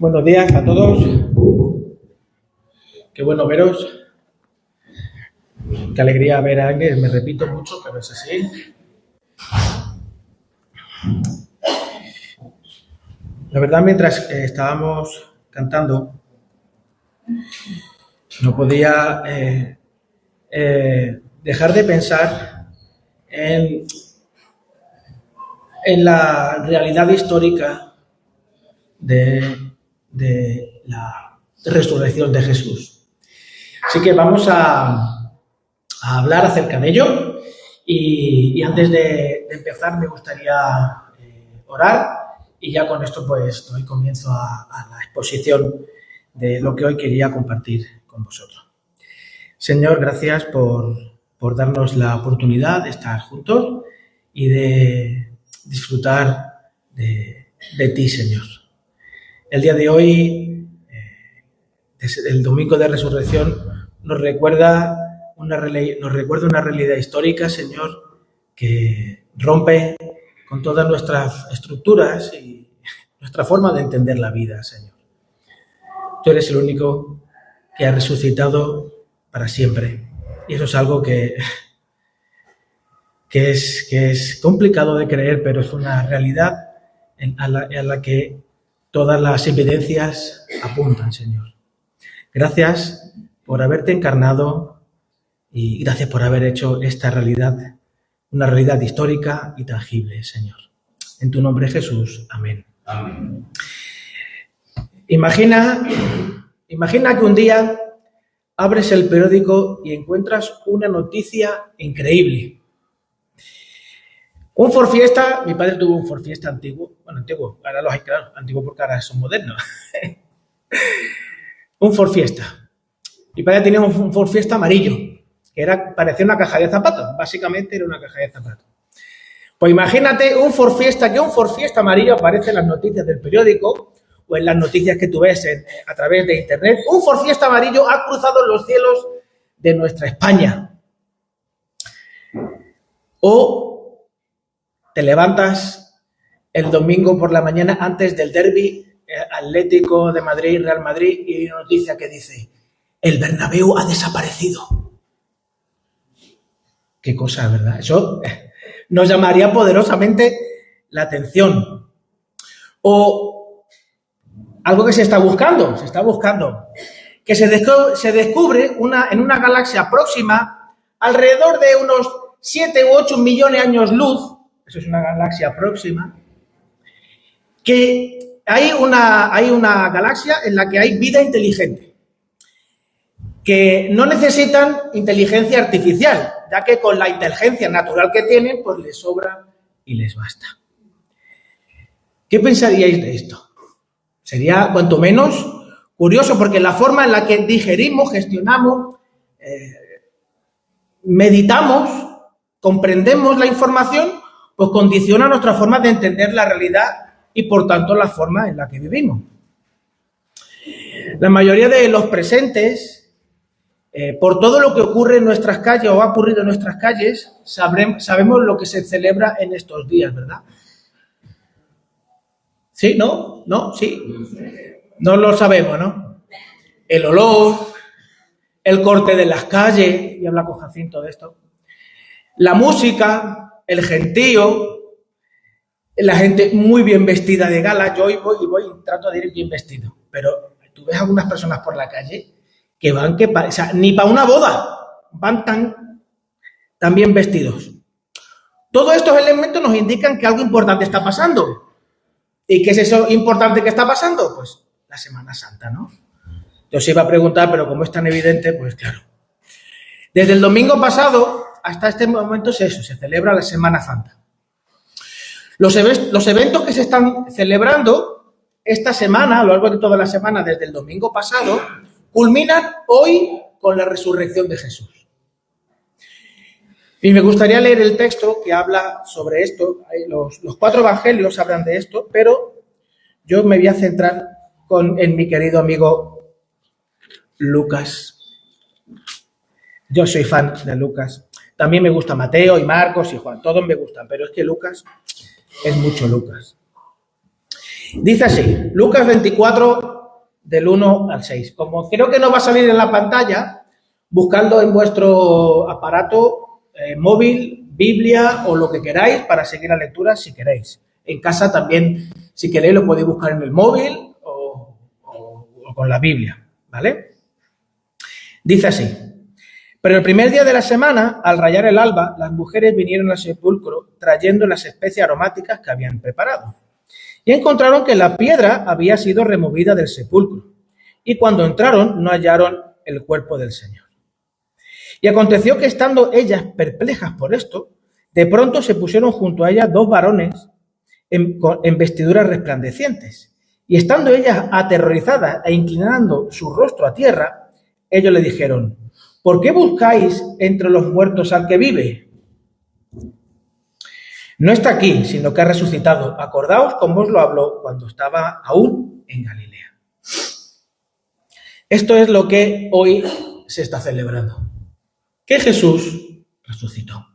Buenos días a todos. Qué bueno veros. Qué alegría ver a alguien. Me repito mucho, pero es así. La verdad, mientras estábamos cantando, no podía dejar de pensar en la realidad histórica de la resurrección de Jesús. Así que vamos a hablar acerca de ello y antes de empezar me gustaría orar y ya con esto pues doy comienzo a la exposición de lo que hoy quería compartir con vosotros. Señor, gracias por darnos la oportunidad de estar juntos y de disfrutar de ti, Señor. El día de hoy, el domingo de resurrección, nos recuerda una realidad histórica, Señor, que rompe con todas nuestras estructuras y nuestra forma de entender la vida, Señor. Tú eres el único que ha resucitado para siempre. Y eso es algo que es complicado de creer, pero es una realidad a la que todas las evidencias apuntan, Señor. Gracias por haberte encarnado y gracias por haber hecho esta realidad una realidad histórica y tangible, Señor. En tu nombre, Jesús. Amén. Amén. Imagina que un día abres el periódico y encuentras una noticia increíble. Un Ford Fiesta, mi padre tuvo un Ford Fiesta antiguo, ahora los hay, claro, antiguo porque ahora son modernos. Un Ford Fiesta. Mi padre tenía un Ford Fiesta amarillo, que parecía una caja de zapatos, básicamente era una caja de zapatos. Pues imagínate que un Ford Fiesta amarillo aparece en las noticias del periódico o en las noticias que tú ves a través de internet. Un Ford Fiesta amarillo ha cruzado los cielos de nuestra España. O te levantas el domingo por la mañana antes del derbi Atlético de Madrid, Real Madrid, y hay una noticia que dice: el Bernabéu ha desaparecido. Qué cosa, ¿verdad? Eso nos llamaría poderosamente la atención. O algo que se está buscando, que se descubre en una galaxia próxima, alrededor de unos 7 u 8 millones de años luz. Eso es una galaxia próxima, que hay una galaxia en la que hay vida inteligente, que no necesitan inteligencia artificial, ya que con la inteligencia natural que tienen, pues les sobra y les basta. ¿Qué pensaríais de esto? Sería cuanto menos curioso, porque la forma en la que digerimos, gestionamos, meditamos, comprendemos la información, pues condiciona nuestra forma de entender la realidad y, por tanto, la forma en la que vivimos. La mayoría de los presentes, por todo lo que ocurre en nuestras calles o ha ocurrido en nuestras calles, sabemos lo que se celebra en estos días, ¿verdad? ¿Sí? ¿No? ¿No? ¿Sí? No lo sabemos, ¿no? El olor, el corte de las calles, y habla con Jacinto de esto, la música, el gentío, la gente muy bien vestida de gala. Yo hoy voy y trato de ir bien vestido, pero tú ves a algunas personas por la calle que van, o sea, ni para una boda van tan bien vestidos. Todos estos elementos nos indican que algo importante está pasando. ¿Y qué es eso importante que está pasando? Pues la Semana Santa, ¿no? Yo os iba a preguntar, pero como es tan evidente, pues claro. Desde el domingo pasado hasta este momento se celebra la Semana Santa. Los eventos que se están celebrando esta semana, a lo largo de toda la semana, desde el domingo pasado, culminan hoy con la resurrección de Jesús. Y me gustaría leer el texto que habla sobre esto. Los 4 evangelios hablan de esto, pero yo me voy a centrar en mi querido amigo Lucas. Yo soy fan de Lucas. También me gusta Mateo y Marcos y Juan. Todos me gustan, pero es que Lucas es mucho Lucas. Dice así, Lucas 24, del 1 al 6. Como creo que no va a salir en la pantalla, buscadlo en vuestro aparato móvil, Biblia o lo que queráis para seguir la lectura si queréis. En casa también, si queréis, lo podéis buscar en el móvil o con la Biblia, ¿vale? Dice así: pero el primer día de la semana, al rayar el alba, las mujeres vinieron al sepulcro trayendo las especias aromáticas que habían preparado. Y encontraron que la piedra había sido removida del sepulcro. Y cuando entraron, no hallaron el cuerpo del Señor. Y aconteció que, estando ellas perplejas por esto, de pronto se pusieron junto a ellas dos varones en vestiduras resplandecientes. Y estando ellas aterrorizadas e inclinando su rostro a tierra, ellos le dijeron: ¿por qué buscáis entre los muertos al que vive? No está aquí, sino que ha resucitado. Acordaos cómo os lo habló cuando estaba aún en Galilea. Esto es lo que hoy se está celebrando, que Jesús resucitó.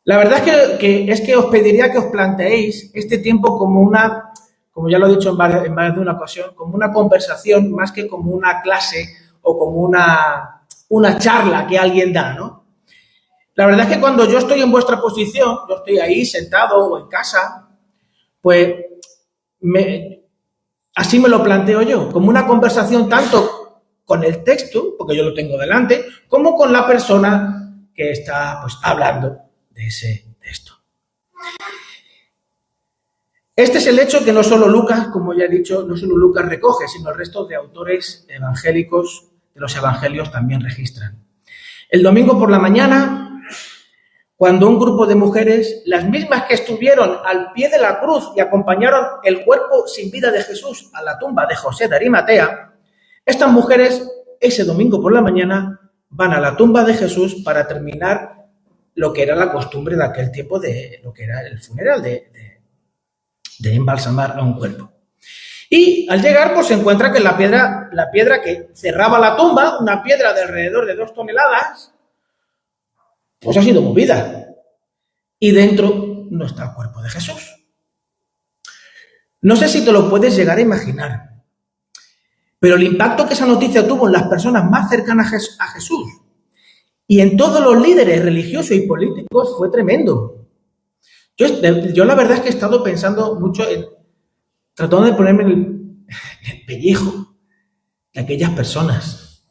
La verdad es que os pediría que os planteéis este tiempo como una, como ya lo he dicho en más de una ocasión, como una conversación más que como una clase o como una charla que alguien da, ¿no? La verdad es que cuando yo estoy en vuestra posición, yo estoy ahí sentado o en casa, pues así me lo planteo yo, como una conversación tanto con el texto, porque yo lo tengo delante, como con la persona que está pues hablando de ese texto. Este es el hecho que no solo Lucas, como ya he dicho, no solo Lucas recoge, sino el resto de autores evangélicos de los evangelios también registran. El domingo por la mañana, cuando un grupo de mujeres, las mismas que estuvieron al pie de la cruz y acompañaron el cuerpo sin vida de Jesús a la tumba de José de Arimatea, estas mujeres ese domingo por la mañana van a la tumba de Jesús para terminar lo que era la costumbre de aquel tiempo de lo que era el funeral, de embalsamar a un cuerpo. Y al llegar, pues se encuentra que la piedra que cerraba la tumba, una piedra de alrededor de 2 toneladas, pues ha sido movida. Y dentro no está el cuerpo de Jesús. No sé si te lo puedes llegar a imaginar, pero el impacto que esa noticia tuvo en las personas más cercanas a Jesús y en todos los líderes religiosos y políticos fue tremendo. Yo la verdad es que he estado pensando mucho tratando de ponerme en el pellejo de aquellas personas.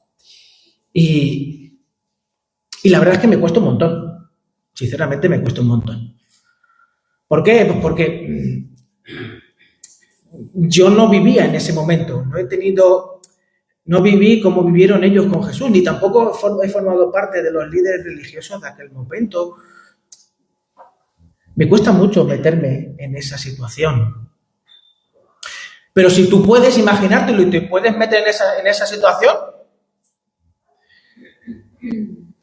Y la verdad es que me cuesta un montón. Sinceramente me cuesta un montón. ¿Por qué? Pues porque yo no vivía en ese momento. No viví como vivieron ellos con Jesús, ni tampoco he formado parte de los líderes religiosos de aquel momento. Me cuesta mucho meterme en esa situación. Pero si tú puedes imaginártelo y te puedes meter en esa situación,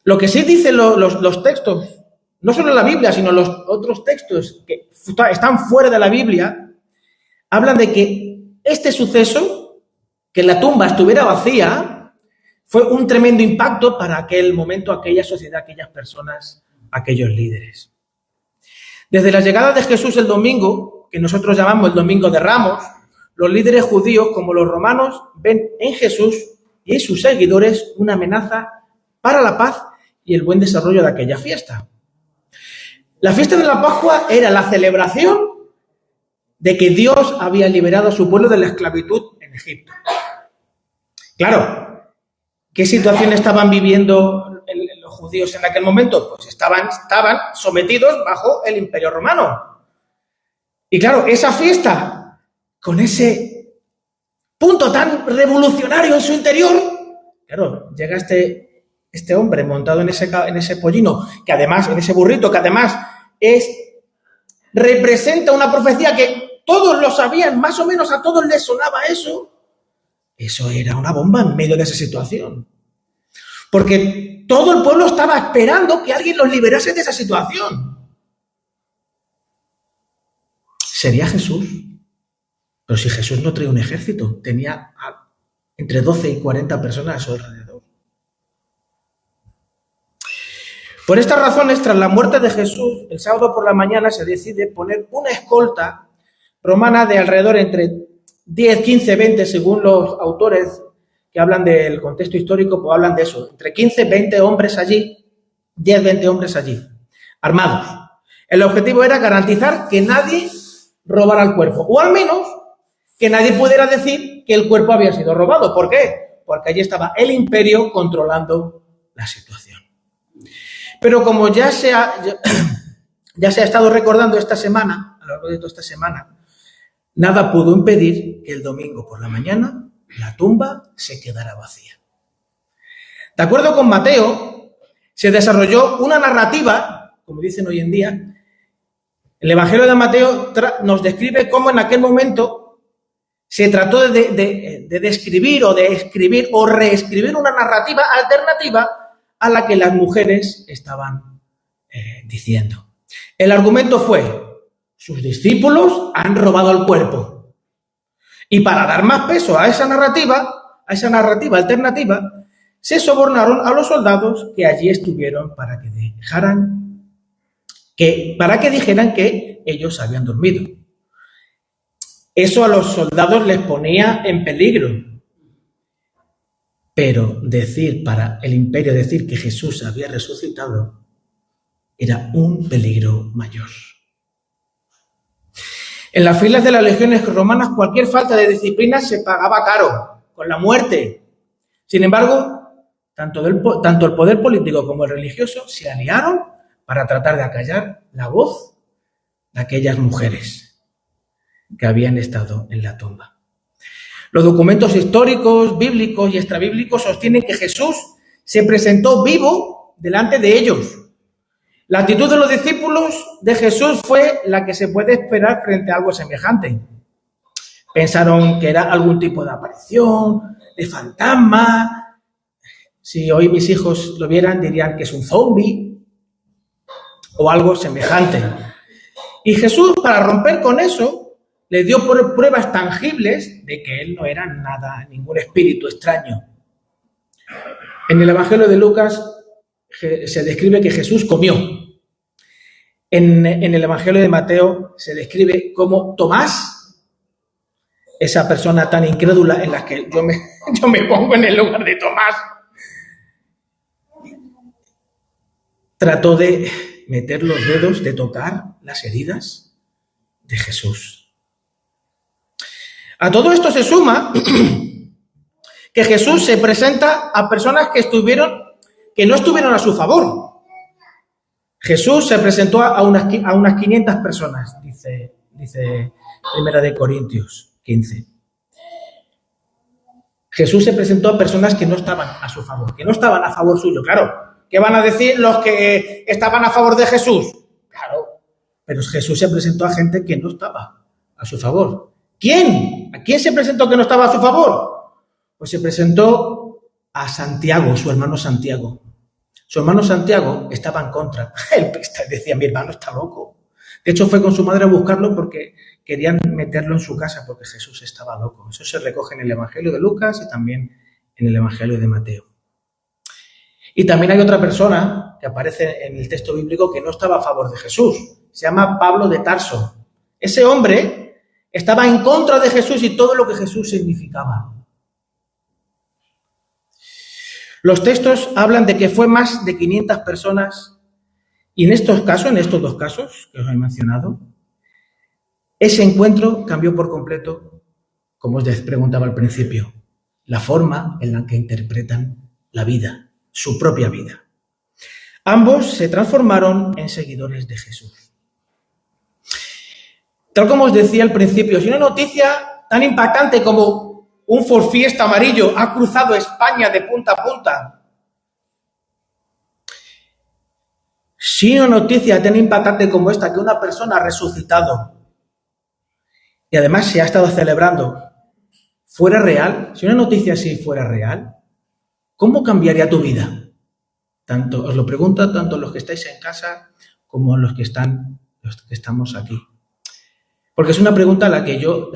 lo que sí dicen los textos, no solo la Biblia, sino los otros textos que están fuera de la Biblia, hablan de que este suceso, que la tumba estuviera vacía, fue un tremendo impacto para aquel momento, aquella sociedad, aquellas personas, aquellos líderes. Desde la llegada de Jesús el domingo, que nosotros llamamos el Domingo de Ramos, los líderes judíos, como los romanos, ven en Jesús y en sus seguidores una amenaza para la paz y el buen desarrollo de aquella fiesta. La fiesta de la Pascua era la celebración de que Dios había liberado a su pueblo de la esclavitud en Egipto. Claro, ¿qué situación estaban viviendo los judíos en aquel momento? Pues estaban sometidos bajo el Imperio Romano. Y claro, esa fiesta, con ese punto tan revolucionario en su interior, claro, llega este hombre montado en ese pollino, que además, en ese burrito, que además representa una profecía que todos lo sabían, más o menos a todos les sonaba eso. Eso era una bomba en medio de esa situación. Porque todo el pueblo estaba esperando que alguien los liberase de esa situación. ¿Sería Jesús? Pero si Jesús no traía un ejército, tenía entre 12 y 40 personas a su alrededor. Por estas razones, tras la muerte de Jesús, el sábado por la mañana se decide poner una escolta romana de alrededor entre 10, 15, 20, según los autores que hablan del contexto histórico, pues hablan de eso. Entre 15, 20 hombres allí, 10, 20 hombres allí, armados. El objetivo era garantizar que nadie robara el cuerpo, o al menos que nadie pudiera decir que el cuerpo había sido robado. ¿Por qué? Porque allí estaba el imperio controlando la situación. Pero como ya se ha estado recordando esta semana, a lo largo de toda esta semana, nada pudo impedir que el domingo por la mañana la tumba se quedara vacía. De acuerdo con Mateo, se desarrolló una narrativa, como dicen hoy en día. El Evangelio de Mateo nos describe cómo en aquel momento se trató de describir o de escribir o reescribir una narrativa alternativa a la que las mujeres estaban diciendo. El argumento fue: sus discípulos han robado el cuerpo. Y para dar más peso a esa narrativa alternativa, se sobornaron a los soldados que allí estuvieron para que dijeran que ellos habían dormido. Eso a los soldados les ponía en peligro. Pero para el imperio decir que Jesús había resucitado era un peligro mayor. En las filas de las legiones romanas cualquier falta de disciplina se pagaba caro, con la muerte. Sin embargo, tanto el poder político como el religioso se aliaron para tratar de acallar la voz de aquellas mujeres que habían estado en la tumba. Los documentos históricos, bíblicos y extrabíblicos sostienen que Jesús se presentó vivo delante de ellos. La actitud de los discípulos de Jesús fue la que se puede esperar frente a algo semejante. Pensaron que era algún tipo de aparición, de fantasma. Si hoy mis hijos lo vieran, dirían que es un zombie o algo semejante. Y Jesús, para romper con eso, les dio pruebas tangibles de que él no era nada, ningún espíritu extraño. En el Evangelio de Lucas se describe que Jesús comió. En el Evangelio de Mateo se describe cómo Tomás, esa persona tan incrédula en la que yo me pongo en el lugar de Tomás, trató de meter los dedos, de tocar las heridas de Jesús. A todo esto se suma que Jesús se presenta a personas que no estuvieron a su favor. Jesús se presentó a unas 500 personas, dice Primera de Corintios 15. Jesús se presentó a personas que no estaban a su favor, que no estaban a favor suyo. Claro, ¿qué van a decir los que estaban a favor de Jesús? Claro, pero Jesús se presentó a gente que no estaba a su favor. ¿Quién? ¿A quién se presentó que no estaba a su favor? Pues se presentó a Santiago, su hermano Santiago. Su hermano Santiago estaba en contra. Él decía, mi hermano está loco. De hecho, fue con su madre a buscarlo porque querían meterlo en su casa porque Jesús estaba loco. Eso se recoge en el Evangelio de Lucas y también en el Evangelio de Mateo. Y también hay otra persona que aparece en el texto bíblico que no estaba a favor de Jesús. Se llama Pablo de Tarso. Ese hombre estaba en contra de Jesús y todo lo que Jesús significaba. Los textos hablan de que fue más de 500 personas y en estos dos casos que os he mencionado, ese encuentro cambió por completo, como os preguntaba al principio, la forma en la que interpretan la vida, su propia vida. Ambos se transformaron en seguidores de Jesús. Tal como os decía al principio, si una noticia tan impactante como un Ford Fiesta amarillo ha cruzado España de punta a punta. Si una noticia tan impactante como esta, que una persona ha resucitado y además se ha estado celebrando, fuera real, si una noticia así fuera real, ¿cómo cambiaría tu vida? Os lo pregunto tanto los que estáis en casa como los que estamos aquí. Porque es una pregunta a la que yo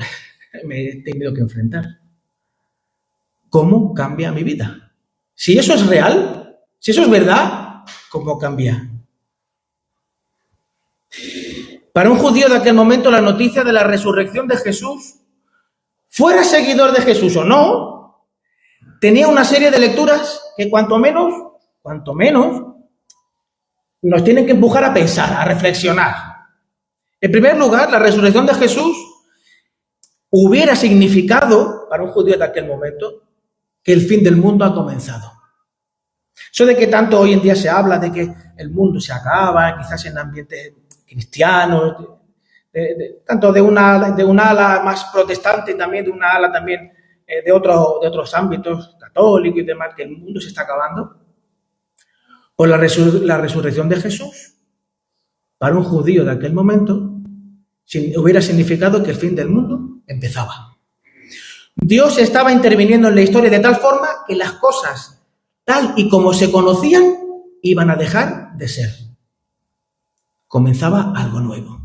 me he tenido que enfrentar. ¿Cómo cambia mi vida? Si eso es real, si eso es verdad, ¿cómo cambia? Para un judío de aquel momento, la noticia de la resurrección de Jesús fuera seguidor de Jesús o no, tenía una serie de lecturas que cuanto menos, nos tienen que empujar a pensar, a reflexionar. En primer lugar, la resurrección de Jesús hubiera significado, para un judío de aquel momento, que el fin del mundo ha comenzado. Eso de que tanto hoy en día se habla de que el mundo se acaba, quizás en ambientes cristianos, tanto de una ala más protestante y también de una ala también de otros ámbitos, católicos y demás, que el mundo se está acabando. O la resurrección de Jesús, para un judío de aquel momento, hubiera significado que el fin del mundo empezaba. Dios estaba interviniendo en la historia de tal forma que las cosas, tal y como se conocían, iban a dejar de ser. Comenzaba algo nuevo.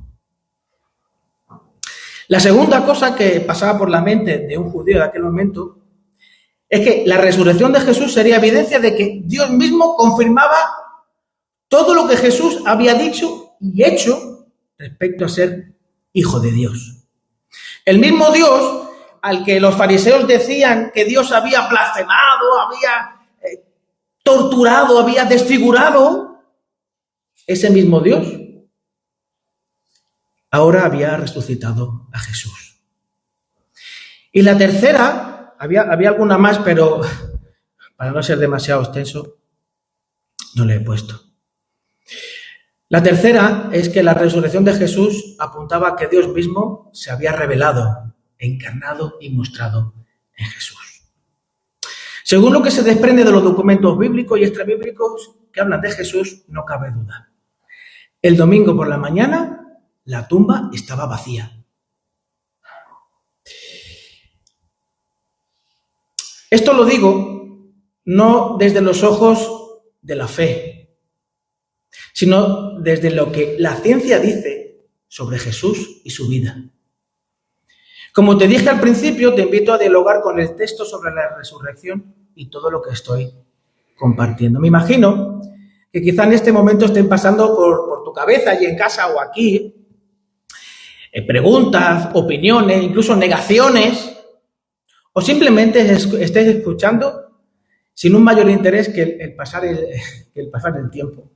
La segunda cosa que pasaba por la mente de un judío de aquel momento es que la resurrección de Jesús sería evidencia de que Dios mismo confirmaba todo lo que Jesús había dicho y hecho respecto a ser hijo de Dios. El mismo Dios al que los fariseos decían que Dios había blasfemado, había torturado, había desfigurado, ese mismo Dios ahora había resucitado a Jesús. Y la tercera, había alguna más, pero para no ser demasiado extenso, no le he puesto. La tercera es que la resurrección de Jesús apuntaba a que Dios mismo se había revelado, encarnado y mostrado en Jesús. Según lo que se desprende de los documentos bíblicos y extrabíblicos que hablan de Jesús, no cabe duda. El domingo por la mañana, la tumba estaba vacía. Esto lo digo no desde los ojos de la fe, sino desde lo que la ciencia dice sobre Jesús y su vida. Como te dije al principio, te invito a dialogar con el texto sobre la resurrección y todo lo que estoy compartiendo. Me imagino que quizá en este momento estén pasando por tu cabeza, y en casa o aquí, preguntas, opiniones, incluso negaciones, o simplemente estés escuchando sin un mayor interés que el pasar el tiempo.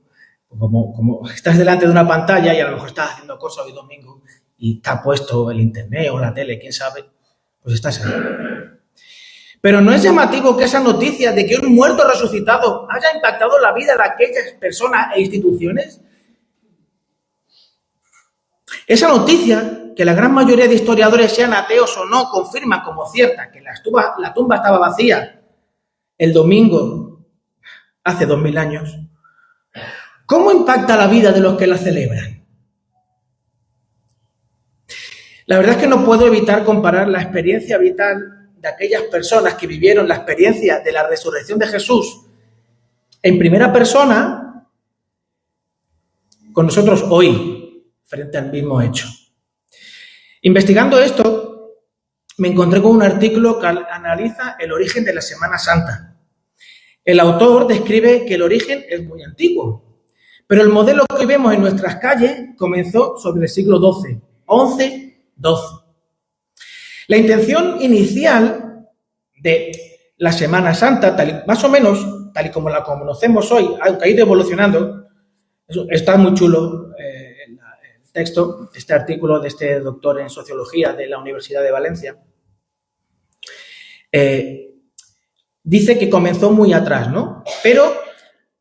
Como estás delante de una pantalla y a lo mejor estás haciendo cosas hoy domingo y está puesto el internet o la tele, quién sabe, pues estás ahí. Pero ¿no es llamativo que esa noticia de que un muerto resucitado haya impactado la vida de aquellas personas e instituciones? Esa noticia, que la gran mayoría de historiadores, sean ateos o no, confirman como cierta, que la tumba estaba vacía el domingo hace 2000 años, ¿cómo impacta la vida de los que la celebran? La verdad es que no puedo evitar comparar la experiencia vital de aquellas personas que vivieron la experiencia de la resurrección de Jesús en primera persona con nosotros hoy, frente al mismo hecho. Investigando esto, me encontré con un artículo que analiza el origen de la Semana Santa. El autor describe que el origen es muy antiguo, pero el modelo que vemos en nuestras calles comenzó sobre el siglo XII, XI. La intención inicial de la Semana Santa, más o menos tal y como la conocemos hoy, aunque ha ido evolucionando, está muy chulo el texto, este artículo de este doctor en Sociología de la Universidad de Valencia. Dice que comenzó muy atrás, ¿no? Pero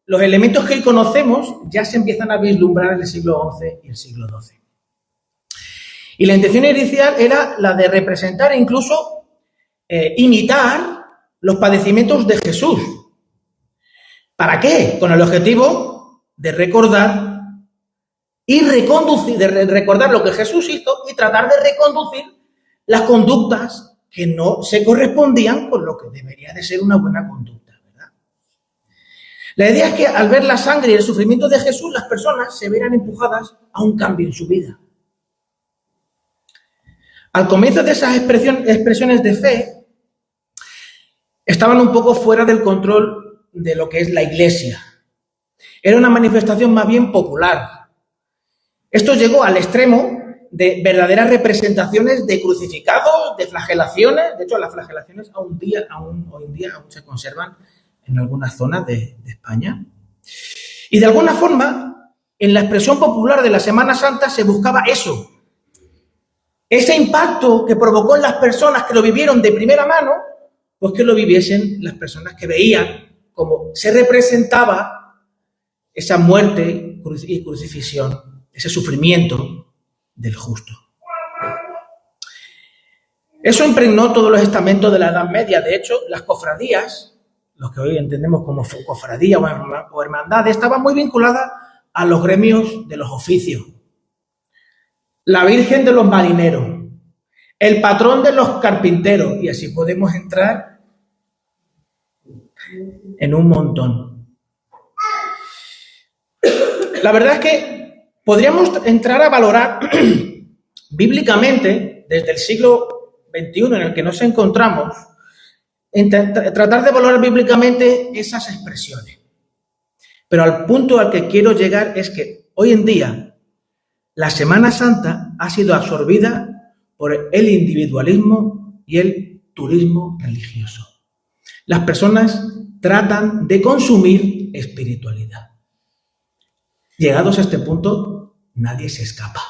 los elementos que hoy conocemos ya se empiezan a vislumbrar en el siglo XI y el siglo XII. Y la intención inicial era la de representar e incluso imitar los padecimientos de Jesús. ¿Para qué? Con el objetivo de recordar y reconducir, de recordar lo que Jesús hizo y tratar de reconducir las conductas que no se correspondían con lo que debería de ser una buena conducta, ¿verdad? La idea es que al ver la sangre y el sufrimiento de Jesús, las personas se verán empujadas a un cambio en su vida. Al comienzo de esas expresiones de fe, estaban un poco fuera del control de lo que es la Iglesia. Era una manifestación más bien popular. Esto llegó al extremo de verdaderas representaciones de crucificados, de flagelaciones. De hecho, las flagelaciones hoy en día aún se conservan en algunas zonas de España. Y de alguna forma, en la expresión popular de la Semana Santa se buscaba eso. Ese impacto que provocó en las personas que lo vivieron de primera mano, pues que lo viviesen las personas que veían cómo se representaba esa muerte y crucifixión, ese sufrimiento del justo. Eso impregnó todos los estamentos de la Edad Media. De hecho, las cofradías, los que hoy entendemos como cofradía o hermandad, estaban muy vinculadas a los gremios de los oficios. La Virgen de los marineros, el patrón de los carpinteros, y así podemos entrar en un montón. La verdad es que podríamos entrar a valorar bíblicamente, desde el siglo XXI en el que nos encontramos, tratar de valorar bíblicamente esas expresiones. Pero al punto al que quiero llegar es que hoy en día la Semana Santa ha sido absorbida por el individualismo y el turismo religioso. Las personas tratan de consumir espiritualidad. Llegados a este punto, nadie se escapa.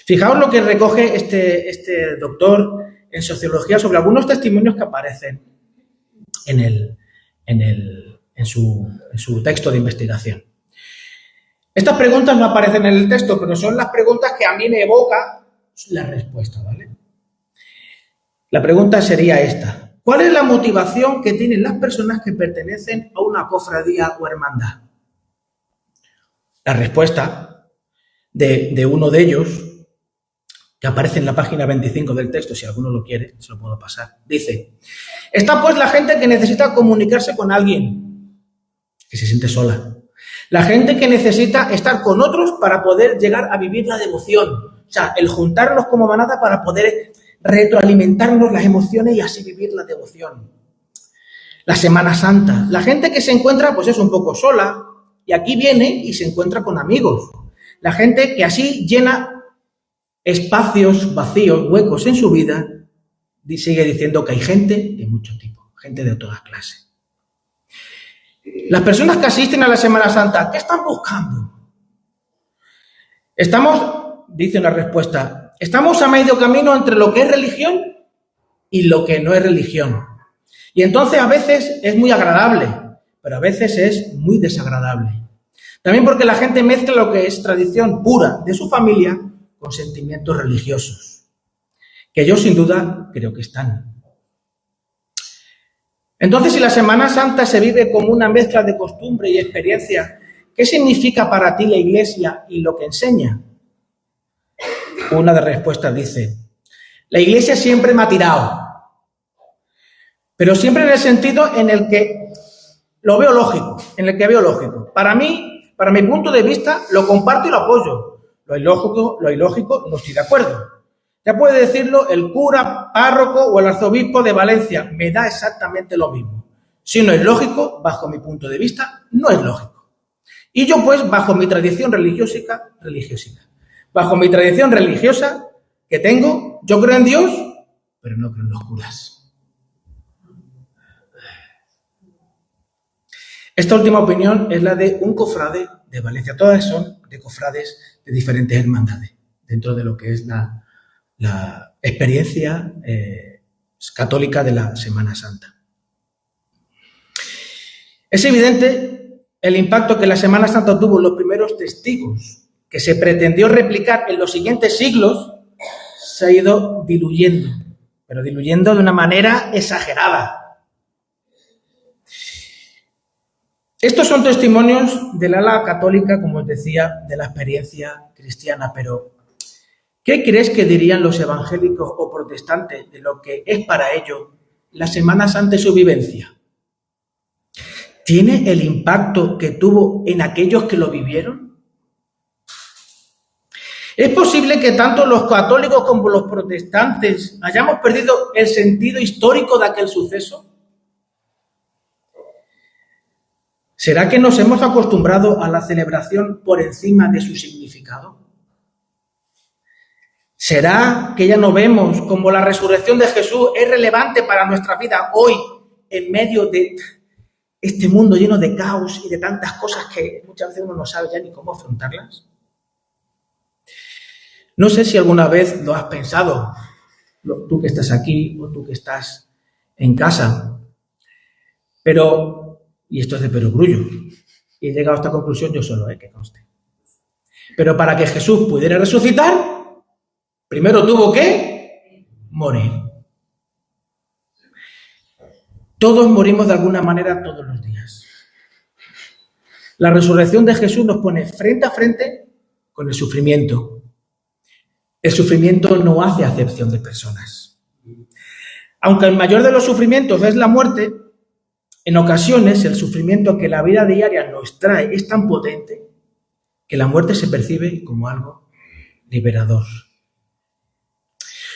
Fijaos lo que recoge este doctor en sociología sobre algunos testimonios que aparecen en su texto de investigación. Estas preguntas no aparecen en el texto, pero son las preguntas que a mí me evoca la respuesta, ¿vale? La pregunta sería esta: ¿cuál es la motivación que tienen las personas que pertenecen a una cofradía o hermandad? La respuesta de uno de ellos, que aparece en la página 25 del texto, si alguno lo quiere, se lo puedo pasar, dice: está pues la gente que necesita comunicarse con alguien, que se siente sola. La gente que necesita estar con otros para poder llegar a vivir la devoción. O sea, el juntarnos como manada para poder retroalimentarnos las emociones y así vivir la devoción. La Semana Santa. La gente que se encuentra, pues es un poco sola, y aquí viene y se encuentra con amigos. La gente que así llena espacios vacíos, huecos en su vida, y sigue diciendo que hay gente de mucho tipo, gente de todas clases. Las personas que asisten a la Semana Santa, ¿qué están buscando? Dice una respuesta, estamos a medio camino entre lo que es religión y lo que no es religión. Y entonces a veces es muy agradable, pero a veces es muy desagradable. También porque la gente mezcla lo que es tradición pura de su familia con sentimientos religiosos, que yo sin duda creo que están. Entonces, si la Semana Santa se vive como una mezcla de costumbre y experiencia, ¿qué significa para ti la Iglesia y lo que enseña? Una de las respuestas dice: la Iglesia siempre me ha tirado, pero siempre en el sentido en el que lo veo lógico, Para mí, para mi punto de vista, lo comparto y lo apoyo. Lo ilógico, no estoy de acuerdo. Ya puede decirlo el cura, párroco o el arzobispo de Valencia, me da exactamente lo mismo. Si no es lógico, bajo mi punto de vista, no es lógico. Y yo pues, bajo mi tradición religiosa, bajo mi tradición religiosa que tengo, yo creo en Dios, pero no creo en los curas. Esta última opinión es la de un cofrade de Valencia. Todas son de cofrades de diferentes hermandades, dentro de lo que es la experiencia católica de la Semana Santa. Es evidente el impacto que la Semana Santa tuvo en los primeros testigos, que se pretendió replicar en los siguientes siglos, se ha ido diluyendo, pero diluyendo de una manera exagerada. Estos son testimonios del ala católica, como os decía, de la experiencia cristiana, pero ¿qué crees que dirían los evangélicos o protestantes de lo que es para ellos la Semana Santa y su vivencia? ¿Tiene el impacto que tuvo en aquellos que lo vivieron? ¿Es posible que tanto los católicos como los protestantes hayamos perdido el sentido histórico de aquel suceso? ¿Será que nos hemos acostumbrado a la celebración por encima de su significado? ¿Será que ya no vemos cómo la resurrección de Jesús es relevante para nuestra vida hoy en medio de este mundo lleno de caos y de tantas cosas que muchas veces uno no sabe ya ni cómo afrontarlas? No sé si alguna vez lo has pensado, tú que estás aquí o tú que estás en casa, pero, y esto es de perogrullo, y he llegado a esta conclusión yo solo, que conste. Pero para que Jesús pudiera resucitar, primero tuvo que morir. Todos morimos de alguna manera todos los días. La resurrección de Jesús nos pone frente a frente con el sufrimiento. El sufrimiento no hace acepción de personas. Aunque el mayor de los sufrimientos es la muerte, en ocasiones el sufrimiento que la vida diaria nos trae es tan potente que la muerte se percibe como algo liberador.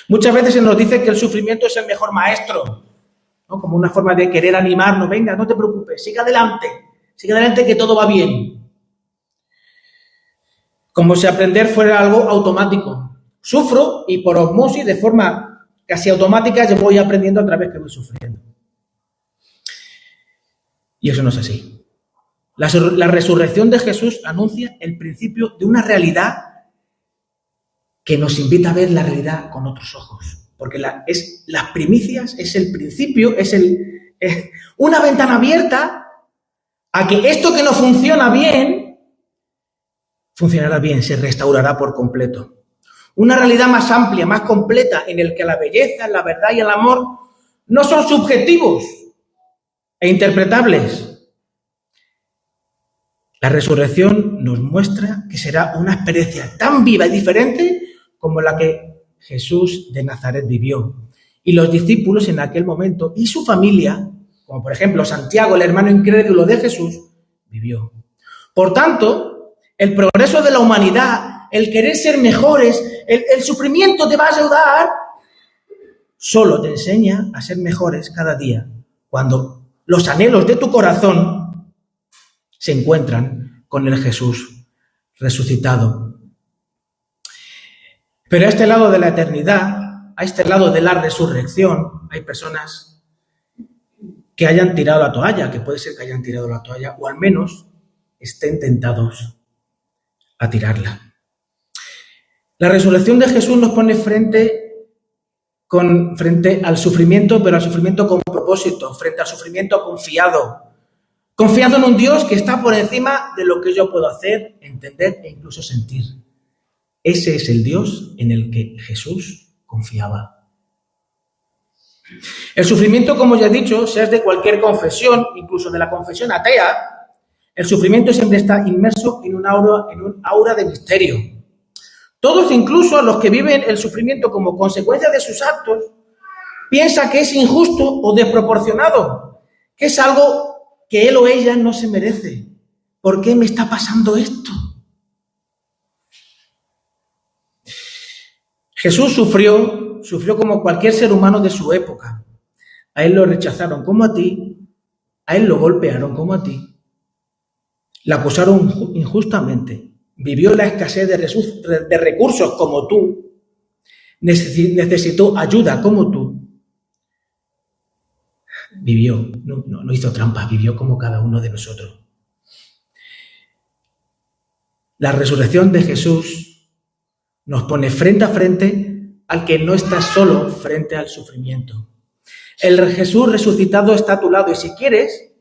Muchas veces se nos dice que el sufrimiento es el mejor maestro, ¿no? Como una forma de querer animarnos. Venga, no te preocupes, sigue adelante que todo va bien. Como si aprender fuera algo automático. Sufro y por osmosis, de forma casi automática, yo voy aprendiendo a través que voy sufriendo. Y eso no es así. La resurrección de Jesús anuncia el principio de una realidad que nos invita a ver la realidad con otros ojos. Porque las primicias es el principio, es una ventana abierta a que esto que no funciona bien, funcionará bien, se restaurará por completo. Una realidad más amplia, más completa, en el que la belleza, la verdad y el amor no son subjetivos e interpretables. La resurrección nos muestra que será una experiencia tan viva y diferente como la que Jesús de Nazaret vivió. Y los discípulos en aquel momento y su familia, como por ejemplo Santiago, el hermano incrédulo de Jesús, vivió. Por tanto, el progreso de la humanidad, el querer ser mejores, el sufrimiento te va a ayudar, solo te enseña a ser mejores cada día, cuando los anhelos de tu corazón se encuentran con el Jesús resucitado. Pero a este lado de la eternidad, a este lado de la resurrección, hay personas que hayan tirado la toalla, que puede ser que hayan tirado la toalla, o al menos estén tentados a tirarla. La resurrección de Jesús nos pone frente al sufrimiento, pero al sufrimiento con propósito, frente al sufrimiento confiado en un Dios que está por encima de lo que yo puedo hacer, entender e incluso sentir. Ese es el Dios en el que Jesús confiaba. El sufrimiento, como ya he dicho, sea de cualquier confesión, incluso de la confesión atea, el sufrimiento siempre está inmerso en un aura de misterio. Todos, incluso los que viven el sufrimiento como consecuencia de sus actos, piensan que es injusto o desproporcionado, que es algo que él o ella no se merece. ¿Por qué me está pasando esto? Jesús sufrió como cualquier ser humano de su época. A él lo rechazaron como a ti, a él lo golpearon como a ti, le acusaron injustamente, vivió la escasez de recursos como tú, necesitó ayuda como tú. Vivió, no hizo trampas, vivió como cada uno de nosotros. La resurrección de Jesús nos pone frente a frente al que no está solo frente al sufrimiento. El Jesús resucitado está a tu lado y si quieres,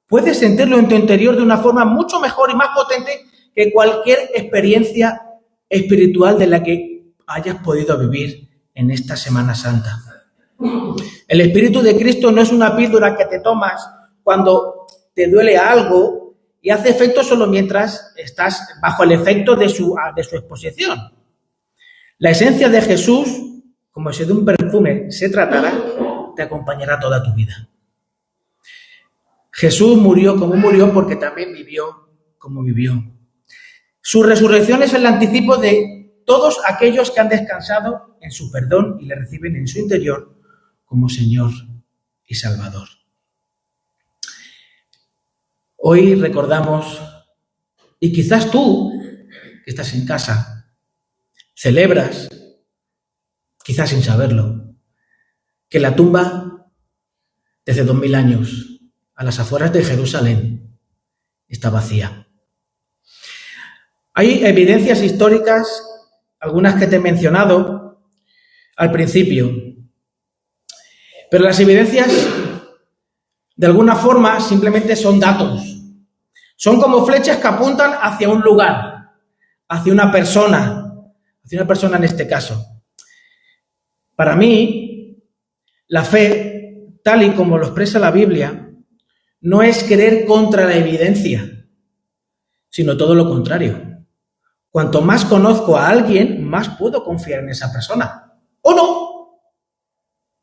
puedes sentirlo en tu interior de una forma mucho mejor y más potente que cualquier experiencia espiritual de la que hayas podido vivir en esta Semana Santa. El Espíritu de Cristo no es una píldora que te tomas cuando te duele algo y hace efecto solo mientras estás bajo el efecto de su exposición. La esencia de Jesús, como si de un perfume se tratara, te acompañará toda tu vida. Jesús murió como murió porque también vivió como vivió. Su resurrección es el anticipo de todos aquellos que han descansado en su perdón y le reciben en su interior como Señor y Salvador. Hoy recordamos, y quizás tú, que estás en casa, celebras, quizás sin saberlo, que la tumba desde 2000 años a las afueras de Jerusalén está vacía. Hay evidencias históricas, algunas que te he mencionado al principio, pero las evidencias de alguna forma simplemente son datos. Son como flechas que apuntan hacia un lugar, hacia una persona en este caso. Para mí, la fe, tal y como lo expresa la Biblia, no es creer contra la evidencia, sino todo lo contrario. Cuanto más conozco a alguien, más puedo confiar en esa persona. ¿O no?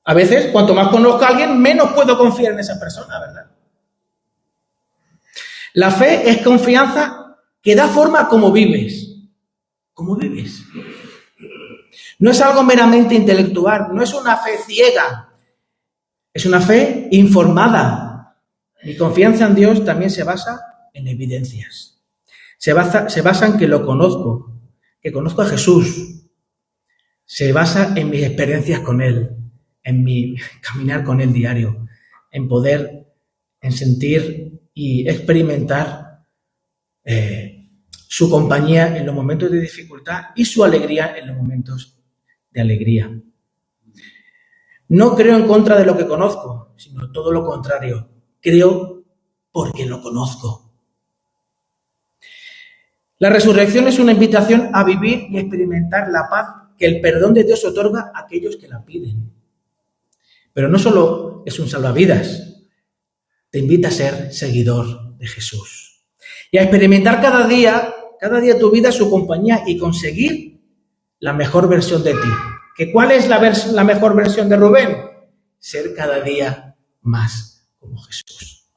A veces, cuanto más conozco a alguien, menos puedo confiar en esa persona, ¿verdad? La fe es confianza que da forma a cómo vives. ¿Cómo vives? No es algo meramente intelectual, no es una fe ciega, es una fe informada. Mi confianza en Dios también se basa en evidencias. Se basa en que lo conozco, que conozco a Jesús. Se basa en mis experiencias con Él, en mi caminar con Él diario, en poder, en sentir y experimentar su compañía en los momentos de dificultad y su alegría en los momentos de alegría. No creo en contra de lo que conozco, sino todo lo contrario. Creo porque lo conozco. La resurrección es una invitación a vivir y experimentar la paz que el perdón de Dios otorga a aquellos que la piden. Pero no solo es un salvavidas, te invita a ser seguidor de Jesús y a experimentar cada día tu vida, su compañía y conseguir la mejor versión de ti. ¿Que cuál es la mejor versión de Rubén? Ser cada día más como Jesús.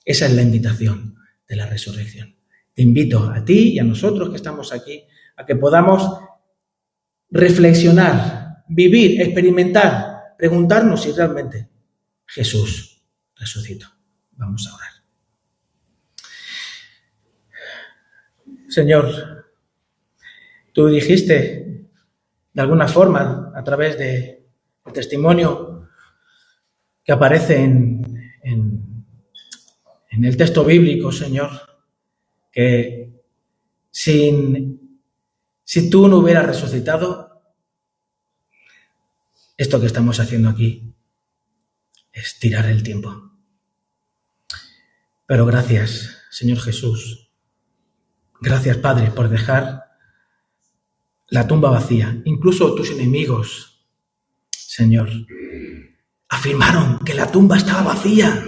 Esa es la invitación de la resurrección. Te invito a ti y a nosotros que estamos aquí a que podamos reflexionar, vivir, experimentar, preguntarnos si realmente Jesús resucitó. Vamos a orar. Señor, tú dijiste de alguna forma a través del testimonio que aparece en el texto bíblico, Señor, que si tú no hubieras resucitado, esto que estamos haciendo aquí es tirar el tiempo. Pero gracias, Señor Jesús. Gracias, Padre, por dejar la tumba vacía. Incluso tus enemigos, Señor, afirmaron que la tumba estaba vacía.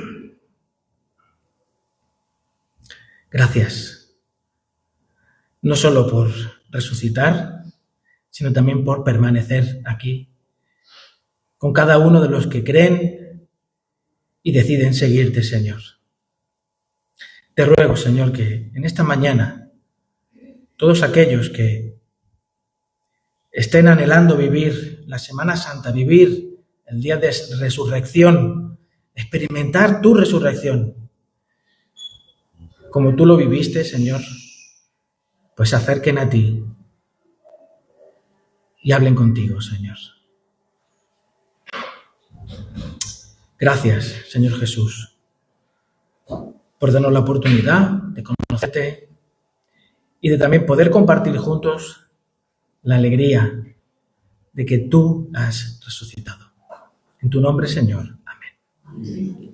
Gracias. No solo por resucitar, sino también por permanecer aquí con cada uno de los que creen y deciden seguirte, Señor. Te ruego, Señor, que en esta mañana todos aquellos que estén anhelando vivir la Semana Santa, vivir el día de resurrección, experimentar tu resurrección, como tú lo viviste, Señor, pues se acerquen a ti y hablen contigo, Señor. Gracias, Señor Jesús, por darnos la oportunidad de conocerte y de también poder compartir juntos la alegría de que tú has resucitado. En tu nombre, Señor. Amén.